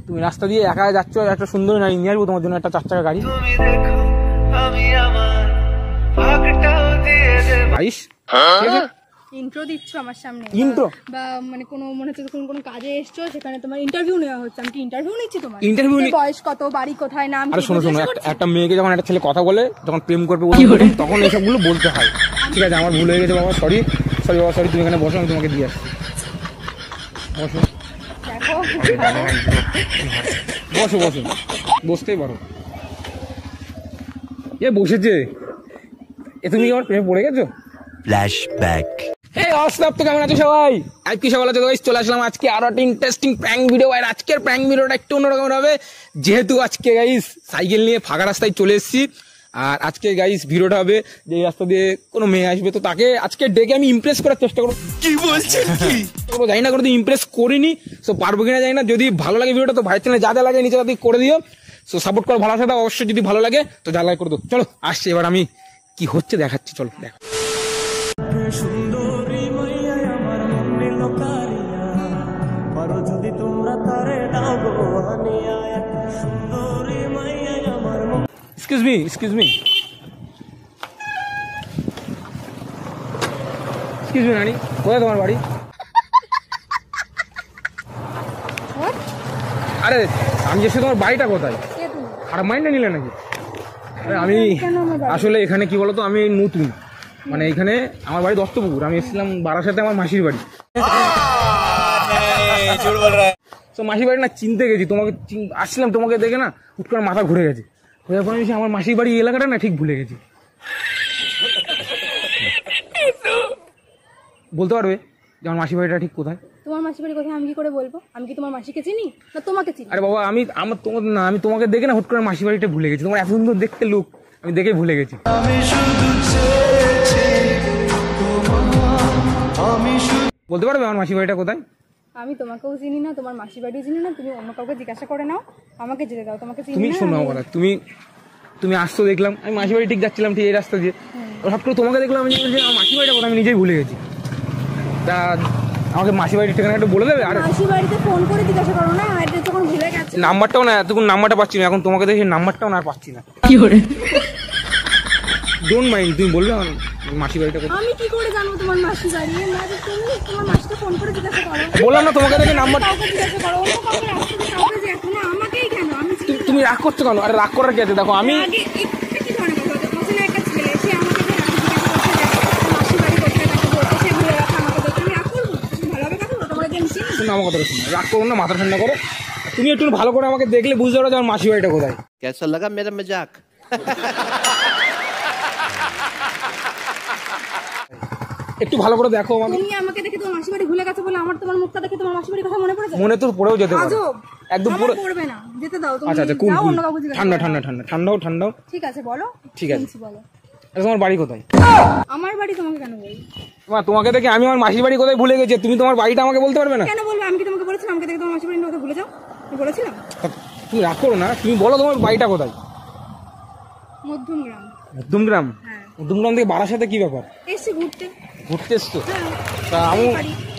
তুমি রাস্তা দিয়ে একা যাচ্ছ, একটা সুন্দর নারী নিয়ে আসবো তোমার জন্য একটা 4 চাকা গাড়ি। ইন্ট্রো দিচ্ছ আমার সামনে, ইন্ট্রো বা মানে কোনো মনে হচ্ছে কোনো কাজে এসছো, সেখানে তোমার ইন্টারভিউ নেওয়া হচ্ছে। আমি কি ইন্টারভিউ নিচ্ছি তোমার? ইন্টারভিউ বয়স কত, বাড়ি কোথায়, নাম? আরে শোনো শোনো, একটা মেয়েকে যখন একটা ছেলে কথা বলে, যখন প্রেম করবে তখন এইসবগুলো বলতে হয়। ঠিক আছে, আমার ভুল হয়ে গেছে বাবা, সরি সরি বাবা সরি। তুমি এখানে বসো, আমি তোমাকে দিয়ে আসছি। বসো বসো বসো, বসতেই পারো। এ বসেছে, এ তুমি আমার প্রেমে পড়ে গেছো? ফ্ল্যাশব্যাক। হেই অসলাপ, তো কেমন আছো সবাই? আজকে সকাল আছে গাইস, চলে আসলাম আজকে আরো একটা ইন্টারেস্টিং প্র্যাঙ্ক ভিডিও। আর আজকের প্র্যাঙ্ক ভিডিওটা একটু অন্যরকম হবে, যেহেতু আজকে গাইস সাইকেল নিয়ে ফাঁকা রাস্তায় চলে এসেছি। আর আজকে গাইস ভিডিওটা হবে যে রাস্তা দিয়ে কোনো মেয়ে আসবে, তো তাকে আজকে ডেকে আমি ইমপ্রেস করার চেষ্টা করবো। কি বলছেন কি? জানি না, কোনোদিন ইমপ্রেস করিনি, সো পারবো কিনা জানি না। যদি ভালো লাগে ভিডিওটা, তো ভাই চ্যানেলে যা যা লাগে নিচে তাদের করে দিও। সো সাপোর্ট করো, ভালো সাথে অবশ্যই যদি ভালো লাগে তো যা লাগে করে দিও। চলো আসছি, এবার আমি কি হচ্ছে দেখাচ্ছি, চলো দেখো। Excuse me, excuse me. Excuse me, নানি, কোথায় তোমার বাড়ি? আরে আমি যে তোমার বাড়িটা কোথায়? খারাপ মাইন্ডে নিলে নাকি? আরে আমি আসলে এখানে কি বলতো, আমি নতুন, মানে এখানে আমার বাড়ি দস্তপুকুর। আমি এসেছিলাম বারাসাতে আমার মাসির বাড়ি। তো মাসির বাড়ি না চিনতে গেছি, তোমাকে আসছিলাম, তোমাকে দেখে না হুট করে মাথা ঘুরে গেছে। হয়ে পরে আমি আমার মাসির বাড়ি এলাকাটা না ঠিক ভুলে গেছি। বলতে পারবে যে আমার মাসির বাড়িটা ঠিক কোথায়? তোমার মাসির বাড়ি কোথায় আমি কি করে বলবো? আমি কি তোমার মাসিকে চিনি না তোমাকে চিনি? আরে বাবা, আমি তোমাকে দেখে না হুট করে মাসির বাড়িটা ভুলে গেছি। তোমার এত সুন্দর দেখতে লোক, আমি দেখে ভুলে গেছি। বলতে পারবে আমার মাসির বাড়িটা কোথায়? আমি তোমাকেও চিনি না, তোমার মাসির বাড়িও চিনি না। তুমি অন্য কাউকে জিজ্ঞাসা করে নাও, আমাকে যেতে দাও। তোমাকে চিনি না। তুমি শোনো কথা, তুমি আসতো দেখলাম, আমি মাসির বাড়ি ঠিক যাচ্ছিলাম, ঠিক এই রাস্তা দিয়ে হঠাৎ করে তোমাকে দেখলাম। আমি আমার মাসির বাড়িটা কথা আমি নিজেই ভুলে গেছি। তা আমাকে মাসির বাড়ির ঠিকানা একটু বলে দেবে? আর মাসির বাড়িতে ফোন করে জিজ্ঞাসা করো না, অ্যাড্রেস যখন ভুলে গেছে। নাম্বারটাও না, এতক্ষণ নাম্বারটা পাচ্ছি না, এখন তোমাকে দেখে নাম্বারটাও না পাচ্ছি না। কি করে? ডোন্ট মাইন্ড, তুমি বলবে আমার মাসির বাড়িটা কোথায়? আমি কি করে জানবো তোমার মাসির বাড়ি? তুমি তোমার মাসিকে ফোন করে জিজ্ঞাসা করো। বললাম না তোমাকে দেখে নাম্বার। কাউকে জিজ্ঞাসা করো, অন্য কাউকে রাস্তাতে কাউকে যে এখন আমাকেই কেন? আমি তুমি রাগ করছো কেন? আরে রাগ করার কি আছে? দেখো আমি আগে কি ধরনের কথা বলছো? পছন্দের একটা ছেলে সে আমাকে যে মাসির বাড়ি কোথায় তাকে বলতে, সে ভুলে রাখা আমাকে বলতে, আমি রাগ করবো? তুমি ভালোভাবে কথা বলো, তোমাকে দেখছি। শুনো আমার কথা, শুনো, রাগ করো না, মাথা ঠান্ডা করো। তুমি একটু ভালো করে আমাকে দেখলে বুঝতে পারো যে আমার মাসির বাড়িটা কোথায়। কেসা লাগা মেরা মজাক? একটু ভালো করে দেখো আমাকে। তুমি আমাকে দেখে তোমার মাসির বাড়ি ভুলে গেছো বলে আমার তোমার মুখটা দেখে তোমার মাসির বাড়ির কথা মনে পড়ে যায়? মনে তো পড়েও যেতে পারে, একদম পুরো পড়বে না, যেতে দাও। তুমি আচ্ছা আচ্ছা, কুল যাও, কুল, অন্য কাউকে জিজ্ঞাসা ঠান্ডা করো। ঠান্ডা ঠান্ডা ঠান্ডাও ঠান্ডাও। ঠিক আছে বলো, ঠিক আছে বলো। আচ্ছা, তোমার বাড়ি কোথায়? আমার বাড়ি তোমাকে কেন বলবো? মা, তোমাকে দেখে আমি আমার মাসির বাড়ি কোথায় ভুলে গেছি, তুমি তোমার বাড়িটা আমাকে বলতে পারবে না? কেন বলবো? আমি কি তোমাকে বলেছিলাম আমাকে দেখে তোমার মাসির বাড়ির কথা ভুলে যাও? আমি বলেছিলাম? তুমি রাগ করো না, তুমি বলো তোমার বাড়িটা কোথায়? মধ্যমগ্রাম। মধ্যমগ্রাম? হ্যাঁ। মধ্যমগ্রাম থেকে বারাসাতে কি ব্যাপার? এসছি ঘুরতে। ঘুরতে এসছো? হ্যাঁ। তা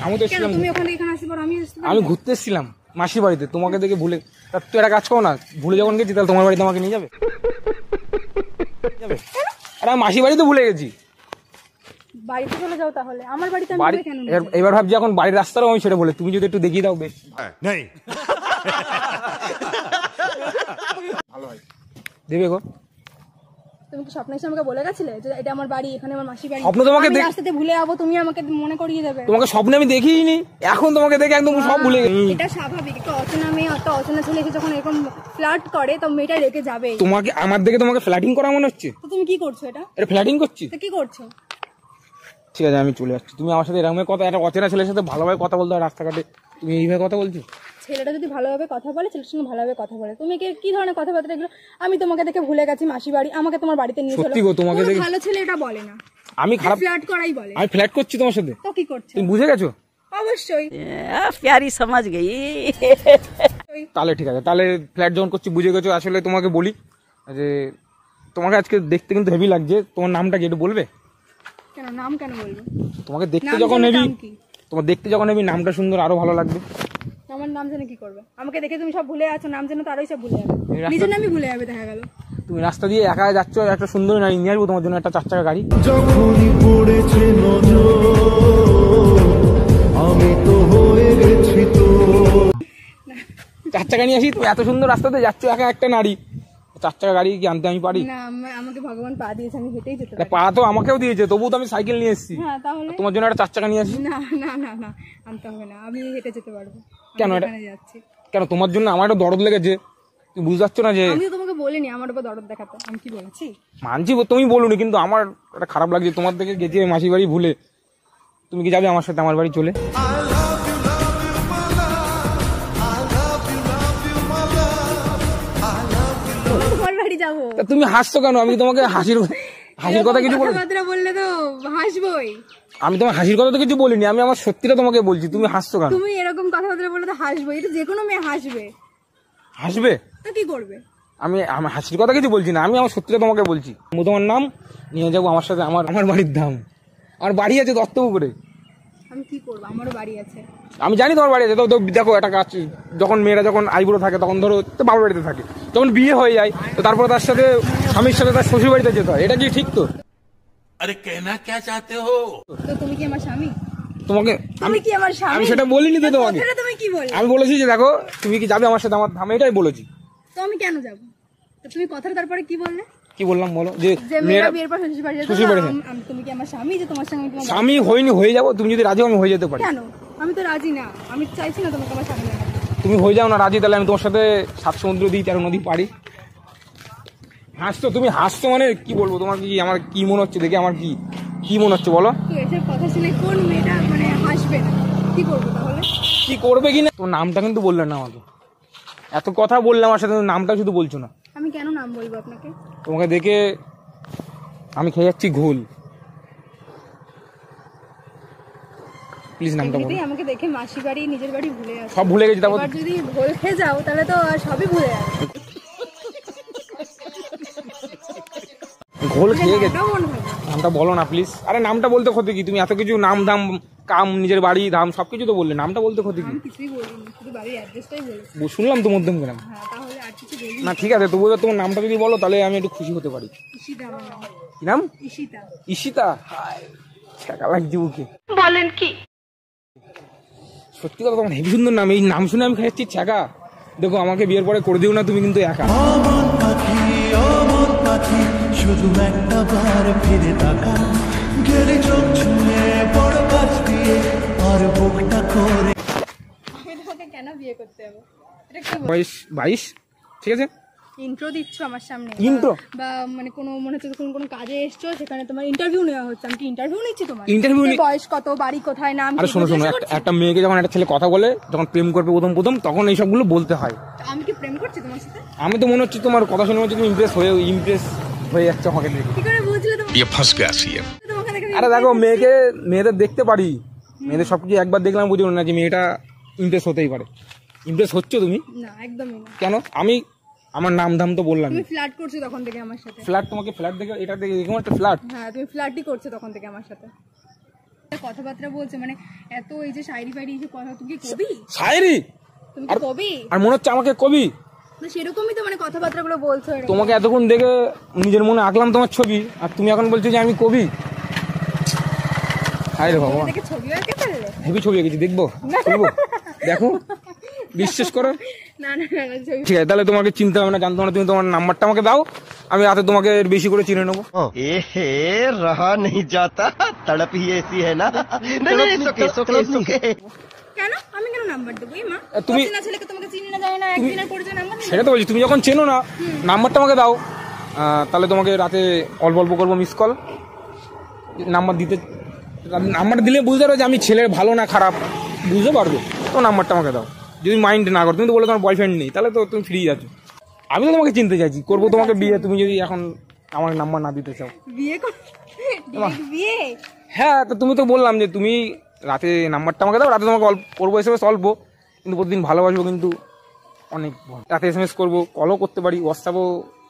আমি তো এসেছিলাম, তুমি ওখানে এখানে আসতে পারো, আমি আসতে পারি? আমি ঘুরতে এসেছিলাম মাসির বাড়িতে, তোমাকে দেখে ভুলে। তা তুই একটা কাজ করো না, ভুলে যখন গেছি তাহলে তোমার বাড়িতে আমাকে নিয়ে যাবে? আরে আমি মাসির বাড়িতে ভুলে গেছি। বাড়িতে চলে যাও তাহলে, আমার বাড়িতে আমি কেন? এবার ভাবছি এখন বাড়ির রাস্তাটাও আমি সেটা বলে, তুমি যদি একটু দেখিয়ে দাও বেশ ভালো হয়। দেবে গো? তুমি কি স্বপ্নে এসে আমাকে বলে গেছিলে যে এটা আমার বাড়ি, এখানে আমার মাসির বাড়ি? স্বপ্ন তোমাকে রাস্তাতে ভুলে যাবো, তুমি আমাকে মনে করিয়ে দেবে? তোমাকে স্বপ্নে আমি দেখিনি, এখন তোমাকে দেখে একদম সব ভুলে গেছি। এটা স্বাভাবিক, একটা অচেনা মেয়ে একটা অচেনা ছেলে এসে যখন এরকম ফ্লার্ট করে তো মেয়েটা রেখে যাবে। তোমাকে আমার দেখে তোমাকে ফ্ল্যাটিং করা মনে হচ্ছে? তো তুমি কি করছো? এটা ফ্ল্যাটিং করছি? তো কি করছো? ঠিক আছে, আমি চলে যাচ্ছি। তুমি আমার সাথে এরকম কথা, একটা অচেনা ছেলের সাথে ভালোভাবে কথা বলতে হয় রাস্তাঘাটে, তুমি এইভাবে কথা বলছো? ছেলেটা যদি ভালোভাবে কথা বলে, ছেলের সঙ্গে ভালোভাবে কথা বলে। তুমি কি ধরনের কথাবার্তা এগুলো? আমি তোমাকে দেখে ভুলে গেছি মাসি বাড়ি, আমাকে তোমার বাড়িতে নিয়ে চলো। সত্যি গো, তোমাকে দেখে ভালো ছেলে এটা বলে না, আমি খারাপ ফ্ল্যাট করাই বলে। আমি ফ্ল্যাট করছি তোমার সাথে? তো কি করছো? তুমি বুঝে গেছো? অবশ্যই প্যারি সমাজ গই। তাহলে ঠিক আছে, তাহলে ফ্ল্যাট যখন করছি বুঝে গেছো। আসলে তোমাকে বলি যে তোমাকে আজকে দেখতে কিন্তু হেভি লাগছে। তোমার নামটা কি একটু বলবে? কেন নাম কেন বলবো? তোমাকে দেখতে যখন হেভি, তোমার দেখতে যখন হেভি, নামটা সুন্দর, আরো ভালো লাগবে। আমার নাম জেনে কি করবে? আমাকে দেখে তুমি সব ভুলে আছো, নাম জেনে তো আরোই সব ভুলে যাবে। এই রাস্তা- নিজের নামই ভুলে যাবে দেখা গেল। তুমি রাস্তা দিয়ে একা যাচ্ছ, একটা সুন্দর নারী নিয়ে আসবো তোমার জন্য, একটা 4 চাকা গাড়ি। যখনই পড়েছে নজর আমি তো হয়ে গেছি তো 4 চাকা নিয়ে আসি, তুমি এত সুন্দর রাস্তাতে যাচ্ছ একা একটা নারী, 4 চাকা গাড়ি কি আনতে আমি পারি? না আমাকে ভগবান পা দিয়েছে, আমি হেঁটেই যেতে এটা পারি। পা তো আমাকেও দিয়েছে, তবুও তো আমি সাইকেল নিয়ে এসেছি। হ্যাঁ তাহলে তোমার জন্য একটা 4 চাকা নিয়ে আসি। না না না না আনতে হবে না, আমি হেঁটে যেতে পারবো। আমি কেন এটা? যেখানে যাচ্ছি কেন তোমার জন্য আমার একটা দরদ লেগেছে, তুমি বুঝতে পারছো না যে আমি তো তোমাকে বলিনি আমার উপর দরদ দেখাতে, আমি কি বলেছি? মানছি তুমি বলুনি, কিন্তু আমার একটা খারাপ লাগছে তোমার থেকে গেছি মাসি বাড়ি ভুলে। তুমি কি যাবে আমার সাথে আমার বাড়ি চলে? তোমার বাড়ি যাবো। তা তুমি হাসছো কেন? আমি কি তোমাকে হাসির কথা কিছু বলি? কথাবার্তা বললে তো হাসবোই। আমি তোমার হাসির কথা তো কিছু বলিনি, আমি আমার সত্যিটা তোমাকে বলছি, তুমি হাসছো কেন? তুমি এরকম কথাবার্তা বললে তো হাসবোই, এটা যে কোনো মেয়ে হাসবে। হাসবে? তো কি করবে? আমি হাসির কথা কিছু বলছি না, আমি আমার সত্যিটা তোমাকে বলছি। তোমার নাম নিয়ে যাবো আমার সাথে আমার বাড়ির ধাম। আমার বাড়ি আছে দত্তপুকুরে। আমি কি করবো? আমারও বাড়ি আছে। আমি জানি তোমার বাড়ি আছে, তো দেখো একটা কাজ, যখন মেয়েরা যখন আইবুড়ো থাকে তখন ধরো তো বাবার বাড়িতে থাকে, যখন বিয়ে হয়ে যায় তো তারপরে তার সাথে স্বামীর সাথে তার শ্বশুর বাড়িতে যেতে হয়, এটা কি ঠিক? তো अरे कहना क्या चाहते हो? তো তুমি কি আমার স্বামী? তোমাকে তুমি কি আমার স্বামী? আমি সেটা বলিনি তো তোমাকে। কথাটা তুমি কি বললে? আমি বলেছি যে দেখো তুমি কি যাবে আমার সাথে আমার ধামে, এটাই বলেছি। তো আমি কেন যাব? তো তুমি কথাটা তারপরে কি বললে? কি বললাম বলো? যে যে মেয়েরা মেয়েরা বিয়ের পর শ্বশুর বাড়ি যেত, শ্বশুর বাড়ি যায়। তুমি কি আমার স্বামী যে তোমার সঙ্গে আমি তোমার স্বামী হইনি, হয়ে যাবো, তুমি যদি রাজি হও, আমি হয়ে যেতে পারি। কেন? আমি তো রাজি না, আমি চাইছি না তোমাকে আমার স্বামী বানাতে। তুমি হয়ে যাও না রাজি, তাহলে আমি তোমার সাথে 7 সমুদ্র দিই 13 নদী পারি। হাসছো তুমি, হাসছো মানে কি বলবো, তোমার কি আমার কি মনে হচ্ছে দেখে, আমার কি মনে হচ্ছে বলো? তো এসব কথা শুনে কোন মেয়েটা মানে হাসবে না? কি করবো তাহলে? কি করবে কিনা? তোমার নামটা কিন্তু বললেন না আমাকে, এত কথা বললাম আমার সাথে, নামটা শুধু বলছো না। আমি কেন নাম বলবো আপনাকে? তোমাকে দেখে আমি খেয়ে যাচ্ছি ঘোল, প্লিজ নামটা বলো। এমনিতেই আমাকে দেখে মাসি বাড়ি নিজের বাড়ি ভুলে আসে। সব ভুলে গেছি, তারপর এবার যদি ভুল খেয়ে যাও তাহলে তো আর সবই ভুলে যাবে। ঘোল খেয়ে গেছি। নামটাও মনে হবে। নামটা বলো না প্লিজ। আরে নামটা বলতে ক্ষতি কি? তুমি এত কিছু নাম ধাম কাম নিজের বাড়ি ধাম সবকিছু তো বললে, নামটা বলতে ক্ষতি কি? আমি কিছুই বলিনি, শুধু বাড়ির অ্যাড্রেসটাই বলেছি। শুনলাম তো মধ্যম গ্রাম। হ্যাঁ তাহলে আর কিছু বলিনি। না ঠিক আছে, তবুও তোমার নামটা যদি বলো তাহলে আমি একটু খুশি হতে পারি। ঈশিতা আমার নাম। কি নাম? ঈশিতা। ঈশিতা? হায়, টাকা লাগছে বুকে। বলেন কি? সত্যি কথা, তোমার হেভি সুন্দর নাম, এই নাম শুনে আমি খাচ্ছি ছ্যাঁকা। দেখো আমাকে বিয়ের পরে করে দিও না, তুমি কিন্তু একা। অমন পাখি শুধু একটা বার ফিরে তাকা গেলে চোখ ছুঁয়ে বড় কাছ দিয়ে আর বুকটা করে আমি তোমাকে কেন বিয়ে করতে যাবো? এটা কি বয়স 22, ঠিক আছে? ইন্ট্রো দিচ্ছ আমার সামনে? Intro? বা মানে কোনো মনে হচ্ছে কোনো কাজে এসছো, সেখানে তোমার ইন্টারভিউ নেওয়া হচ্ছে, আমি কি ইন্টারভিউ নিচ্ছি তোমার? Interview যে বয়স কত, বাড়ি কোথায়, নাম আরে কি, শোনো জিজ্ঞেস শোনো, করছি? একটা মেয়েকে যখন একটা ছেলে কথা বলে, যখন প্রেম করবে প্রথম তখন এইসবগুলো বলতে হয়। আমি কি প্রেম করছি তোমার সাথে? আমি তো মনে হচ্ছে তোমার কথা শুনে হচ্ছে তুমি ইমপ্রেস হয়ে যাচ্ছে আমাকে দেখে। কি করে বুঝলে তুমি? তোমাকে দেখে আরে দেখো মেয়েদের দেখতে পারি, মেয়েদের সবকিছু একবার দেখলাম বুঝলো না যে মেয়েটা ইমপ্রেস হতেই পারে। ইমপ্রেস হচ্ছে তুমি? না একদমই না। কেন? আমার নাম ধাম তো বললাম। তুমি ফ্ল্যাট করছো তখন থেকে আমার সাথে। ফ্ল্যাট? তোমাকে ফ্ল্যাট দেখে, এটা দেখে এরকম একটা ফ্ল্যাট? হ্যাঁ তুমি ফ্ল্যাটই করছো তখন থেকে আমার সাথে। কথাবার্তা বলছে মানে এত এই যে শায়রি ফায়রি এই যে কথা, তুমি কি কবি? শায়েরি? তুমি কি কবি? আর মনে হচ্ছে আমাকে কবি। না সেরকমই তো মানে কথাবার্তা গুলো বলছো এরকম। তোমাকে এতক্ষণ দেখে নিজের মনে আঁকলাম তোমার ছবি, আর তুমি এখন বলছো যে আমি কবি। হায় রে ভগবান, দেখে ছবিও এঁকে ফেললে? হেভি ছবি এঁকেছি, দেখবো? দেখো, বিশ্বাস করো। না না না ছবি ঠিক আছে, তাহলে তোমাকে চিনতে হবে না, জানতে হবে না, তুমি তোমার নাম্বারটা আমাকে দাও, আমি রাতে তোমাকে বেশি করে চিনে নেবো। एहे रहा नहीं जाता तड़प ही ऐसी है ना नहीं नहीं सुके কেন? আমি কেন নাম্বার দেবো? এই মা তুমি- চেনা ছেলেকে তোমাকে চিনি না জানি না, একদিনের পরিচয় নাম্বার নেই? সেটা তো বলছি, তুমি যখন চেনো না নাম্বারটা আমাকে দাও, তাহলে তোমাকে রাতে অল্প অল্প করবো মিস কল। নাম্বার দিলে বুঝতে পারো যে আমি ছেলের ভালো না খারাপ বুঝতে পারবে, তো নাম্বারটা আমাকে দাও। যদি মাইন্ড না করো, তুমি তো বলে তোমার বয়ফ্রেন্ড নেই, তাহলে তো তুমি ফ্রি আছো। আমি তো তোমাকে চিনতে চাইছি, করবো তোমাকে বিয়ে, তুমি যদি এখন আমার নাম্বার না দিতে চাও। বিয়ে কর, direct বিয়ে? হ্যাঁ, তো তুমি তো বললাম যে তুমি রাতে নাম্বারটা আমাকে দাও, রাতে তোমাকে করবো SMS অল্প, কিন্তু প্রতিদিন ভালোবাসবো কিন্তু অনেক। রাতে SMS করবো, কলও করতে পারি, হোয়াটসঅ্যাপও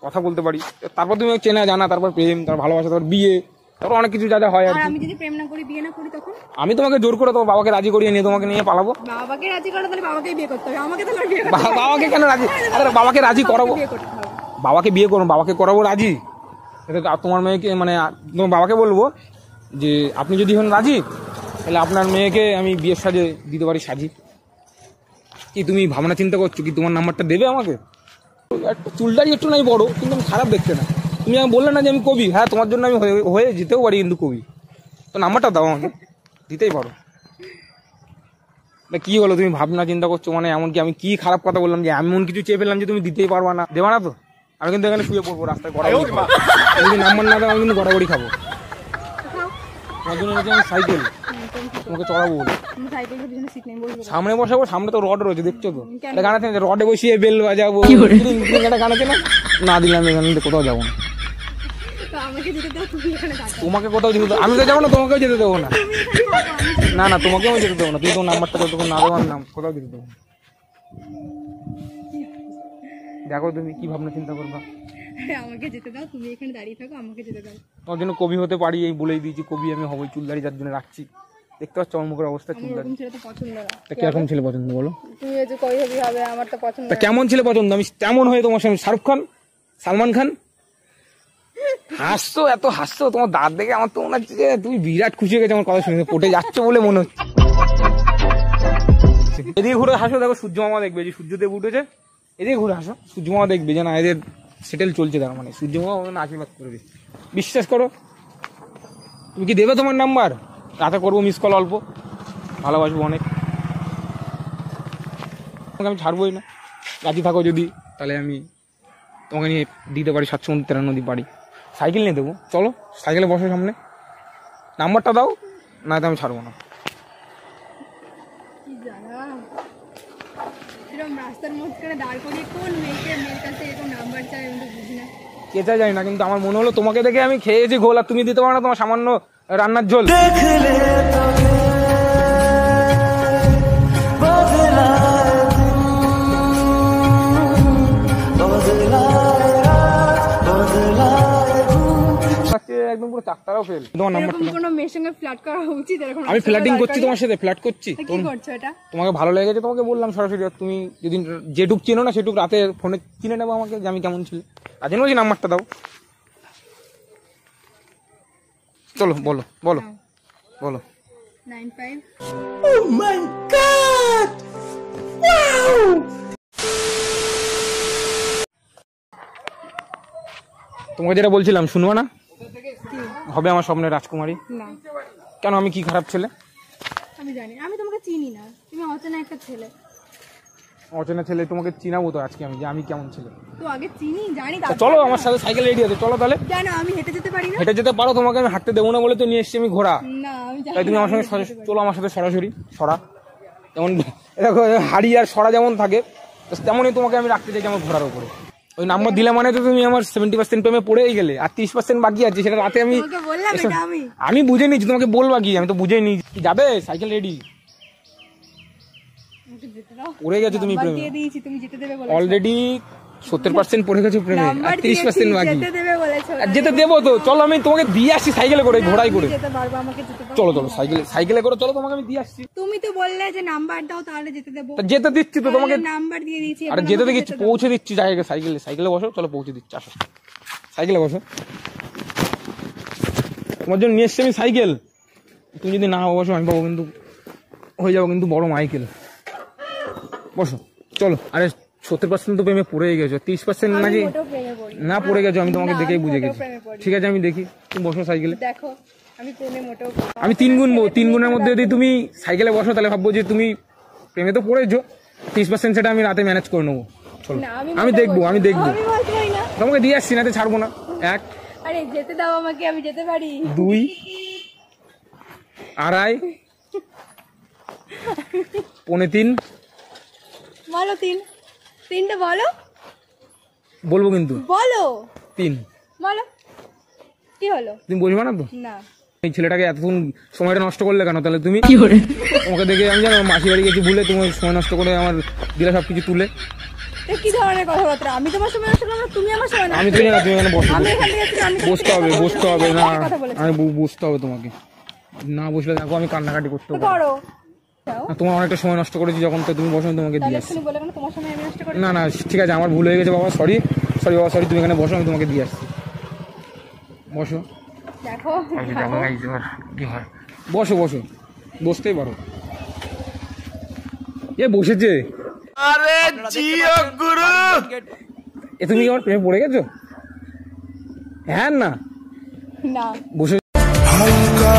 কথা বলতে পারি, তারপর তুমি চেনা জানা, তারপর প্রেম, তারপর ভালোবাসা, তারপর বিয়ে, তারপর অনেক কিছু যা যা হয় আর আর কি। আমি যদি প্রেম না করি, বিয়ে না করি, তখন আমি তোমাকে জোর করে তোমার বাবাকে রাজি করিয়ে নিয়ে তোমাকে নিয়ে পালাবো। বাবাকে রাজি করা, তাহলে বাবাকেই বিয়ে করতে হবে, আমাকে তাহলে আর বিয়ে করতে হবে না। বাবাকে কেন রাজি? আরে বাবাকে রাজি করাবো, বিয়ে করতে হবে। বাবাকে বিয়ে করবো, বাবাকে করাবো রাজি। এটা তো তোমার মেয়েকে মানে তোমার বাবাকে বলবো যে আপনি যদি হন রাজি তাহলে আপনার মেয়েকে আমি বিয়ের সাজে দিতে পারি সাজি। কি তুমি ভাবনা চিন্তা করছো কি তোমার নাম্বারটা দেবে আমাকে? একটু চুলদারি একটু নাই বড়, কিন্তু আমি খারাপ দেখতে না। তুমি আমাকে বললে না যে আমি কবি, হ্যাঁ তোমার জন্য আমি হয়ে যেতেও পারি কিন্তু কবি। তো নাম্বারটা দাও আমাকে, দিতেই পারো। কি হলো তুমি ভাবনা চিন্তা করছো মানে এমন কি আমি কি খারাপ কথা বললাম যে এমন কিছু চেয়ে ফেললাম যে তুমি দিতেই পারবা না? দেবা না তো? আমি কিন্তু এখানে শুয়ে পড়বো রাস্তায়, গড়াগড়ি খাবো। যদি নাম্বার না দাও আমি কিন্তু গড়াগড়ি খাবো। তোমার জন্য এনেছি আমি সাইকেল, তোমাকে চড়াবো বলে। আমি সাইকেলের পিছনে সিট নেই, বসবো। সামনে বসাবো, সামনে তো রড রয়েছে দেখছো তো, একটা গান আছে না, রডে বসিয়ে বেল বাজাবো, একটা গান আছে না? না দিলে আমি এখানে কোথাও যাবো না। তো আমাকে যেতে দাও, তুমি এখানে থাকো। তোমাকে কোথাও যেতে দেবো, আমি তো যাবো না, তোমাকেও যেতে দেবো না। না না তোমাকেও আমি যেতে দেবো না, তুমি তোমার নাম্বারটা যতক্ষণ না দেবো নাম কোথাও যেতে দেবো না। দেখো তুমি কি ভাবনা চিন্তা করবা। আমাকে যেতে দাও, তুমি এখানে দাঁড়িয়ে থাকো, আমাকে যেতে দাও। তোমার জন্য কবি হতে পারি, এই বলেই দিয়েছি কবি আমি হবই। চুলদারি যার জন্য রাখছি, দেখতে পাচ্ছ আমার মুখের অবস্থা। আমার চুলদারি ওরকম ছেলে তো পছন্দ না। তা কিরকম ছেলে পছন্দ বলো? তুমি যে কই হবি হবে, আমার তো পছন্দ তা না। কেমন ছেলে পছন্দ? আমি তেমন হয়ে তোমার সঙ্গে শাহরুখ খান, সালমান খান। হাসছো, এত হাসছো, তোমার দাঁত দেখে আমার তো মনে হচ্ছে যে তুমি বিরাট খুশি হয়ে গেছে আমার কথা শুনে, পটে যাচ্ছে বলে মনে হচ্ছে। এদিকে ঘুরে হাসো, দেখো সূর্য মামা দেখবে, যে সূর্যদেব উঠেছে, এদিকে ঘুরে হাসো, সূর্য মামা দেখবে যে না এদের সেটেল চলছে, তার মানে সূর্য মামা আশীর্বাদ করবে। বিশ্বাস করো। তুমি কি দেবে তোমার নাম্বার? রাতে করবো মিস কল অল্প, ভালোবাসবো অনেক, তোমাকে আমি ছাড়বোই না। রাজি থাকো যদি, তাহলে আমি তোমাকে নিয়ে দিতে পারি 753 নদী বাড়ি। সাইকেল নিয়ে দেবো, চলো সাইকেলে বসো সামনে, নাম্বারটা দাও, না তো আমি ছাড়বো না। কি জানা, এরকম রাস্তার মধ্যে দাঁড় করিয়ে কোন মেয়ের কাছে এরকম নাম্বার চাই আমি তো বুঝি না। কে চাই জানি না, কিন্তু আমার মনে হলো তোমাকে দেখে আমি খেয়েছি ঘোল, আর তুমি দিতে পারো না তোমার সামান্য রান্নার ঝোল। একদম পুরো চাকতারাও ফেল। তোমার নাম্বারটা এরকম কোনো মেয়ের সঙ্গে ফ্ল্যাট করা উচিত? এরকম আমি রাস্তায় ফ্ল্যাটিং দাঁড় করছি, করিয়ে? তোমার সাথে ফ্ল্যাট করছি। তা কি করছো এটা? তোমাকে ভালো লেগেছে, তোমাকে বললাম সরাসরি। তুমি যদি যেটুক চিনো না সেটুক রাতে ফোনে চিনে নেবো আমাকে, যে আমি কেমন ছিল। তার জন্য নাম্বারটা দাও। চলো বলো বলো বলো। 95 তোমাকে যেটা বলছিলাম শুনবো না? হবে আমার স্বপ্নের রাজকুমারী। না, কেন? আমি কি খারাপ ছেলে? আমি জানি, আমি তোমাকে চিনি না, তুমি অচেনা একটা ছেলে। অচেনা ছেলে? তোমাকে চিনাবো তো আজকে আমি, যে আমি কেমন ছেলে। তো আগে চিনি, জানি। তো চলো আমার সাথে, সাইকেল রেডি আছে, চলো তাহলে। জানো আমি হেঁটে যেতে পারি না। হেঁটে যেতে পারো, তোমাকে আমি হাঁটতে দেবো না বলে তো নিয়ে এসছি আমি ঘোড়া। না আমি জানি তাই তুমি না, আমার আমি সঙ্গে হেঁটে যেতে পারি। চলো আমার সাথে সরাসরি। সরা যেমন দেখো হাড়ি আর সরা যেমন থাকে, তেমনই তোমাকে আমি রাখতে চাই আমার ঘোড়ার উপরে। ওই নাম্বার দিলে মানে তো তুমি আমার 70% প্রেমে পড়েই গেলে, আর 30% বাকি আছে, সেটা রাতে আমি তোমাকে বললাম এটা আমি বুঝে নিচ্ছি। তোমাকে বলবা কি? আমি তো বুঝে নিচ্ছি। যাবে? সাইকেল রেডি, আমাকে যেতে দাও। পড়ে গেছে তুমি নাম্বার প্রেমে দিয়ে দিয়েছি, তুমি যেতে দেবে বলেছো। অলরেডি। 70% পড়ে গেছে প্রেমে, আর নাম্বার 30% বাকি। যেতে দেবে বলেছো। আর যেতে দেবো তো, চলো আমি তোমাকে দিয়ে আসছি সাইকেলে করে, ঘোড়াই করে। যেতে পারবো, আমাকে যেতে দাও। চলো চলো সাইকেলে করে চলো, তোমাকে আমি দিয়ে আসছি। তুমি তো বললে যে নাম্বার দাও, তাহলে যেতে দেবো। তা যেতে দিচ্ছি তো তোমাকে, নাম্বার দিয়ে দিয়েছি, আরে এখন যেতে আমাকে দিচ্ছি, দাও। পৌঁছে দিচ্ছি জায়গায়। সাইকেলে বসো, চলো পৌঁছে দিচ্ছি, আসো সাইকেলে বসো। তোমার জন্য নিয়ে এসছি আমি সাইকেল। তুমি যদি না বসো আমি পাবো কিন্তু, হয়ে যাবো কিন্তু বড় মাইকেল। বসো চলো। আরে 70% তো প্রেমে পড়ে গেছো, 30% আমি নাকি মোটেও প্রেমে পড়ি না। না পড়ে গেছো, আমি তোমাকে না, দেখেই আমি বুঝে মোটেও গেছি। প্রেমে পড়ি না। ঠিক আছে আমি দেখি, তুমি বসো সাইকেলে। দেখো আমি প্রেমে মোটেও পড়ি না। আমি 3 গুনবো, 3 গুণের মধ্যে যদি তুমি সাইকেলে বসো তাহলে ভাববো যে তুমি প্রেমে তো পড়েছো। 30% সেটা আমি রাতে ম্যানেজ করে নেবো। চলো না, আমি মোটেও দেখবো, বলছি আমি না। দেখবো। আমি বলতে পারি না। তোমাকে দিয়ে আসছি, নাতে ছাড়বো না। 1 আরে যেতে দাও আমাকে, আমি যেতে পারি। 2 আড়াই 3.25 বলো 3, 3টা বলো, বলবো কিন্তু বলো 3। বলো কি হলো? তুমি বলবো না তো? না এই ছেলেটাকে এতক্ষণ সময়টা নষ্ট করলে কেন তাহলে তুমি? তোমাকে দেখে আমি জানো মাসি বাড়ি গেছি ভুলে, তুমি সময় নষ্ট করে আমার দিলে সবকিছু তুলে। তো কি ধরনের কথাবার্তা? আমি তোমার সময় নষ্ট করলাম না, তুমি আমার সময় নষ্ট আমি তো না, তুমি এখানে বসো, আমি এখান থেকে যাচ্ছি, আমি বসতে হবে, বসতে হবে না, কথা বলেছি। আমি বসতে হবে তোমাকে, না বসলে দেখো আমি কান্নাকাটি করতে তো পারি। করো যাও। না, তোমার অনেকটা সময় নষ্ট করেছি যখন, তো তুমি বসো, আমি তোমাকে তাহলে দিয়ে আসছি। এক্ষুনি বলে কেন তোমার সময় আমি নষ্ট করি? না না ঠিক আছে, আমার ভুল হয়ে গেছে বাবা, সরি সরি বাবা, সরি, তুমি এখানে বসো, আমি তোমাকে দিয়ে আসছি, বসো। দেখো দেখো guys, এবার কি হয়, বসো বসো, বসতেই পারো। এ বসেছে, अरे जियो गुरु এ তুমি কি আমার প্রেমে পড়ে গেছো? হ্যাঁ না না বসে হালকা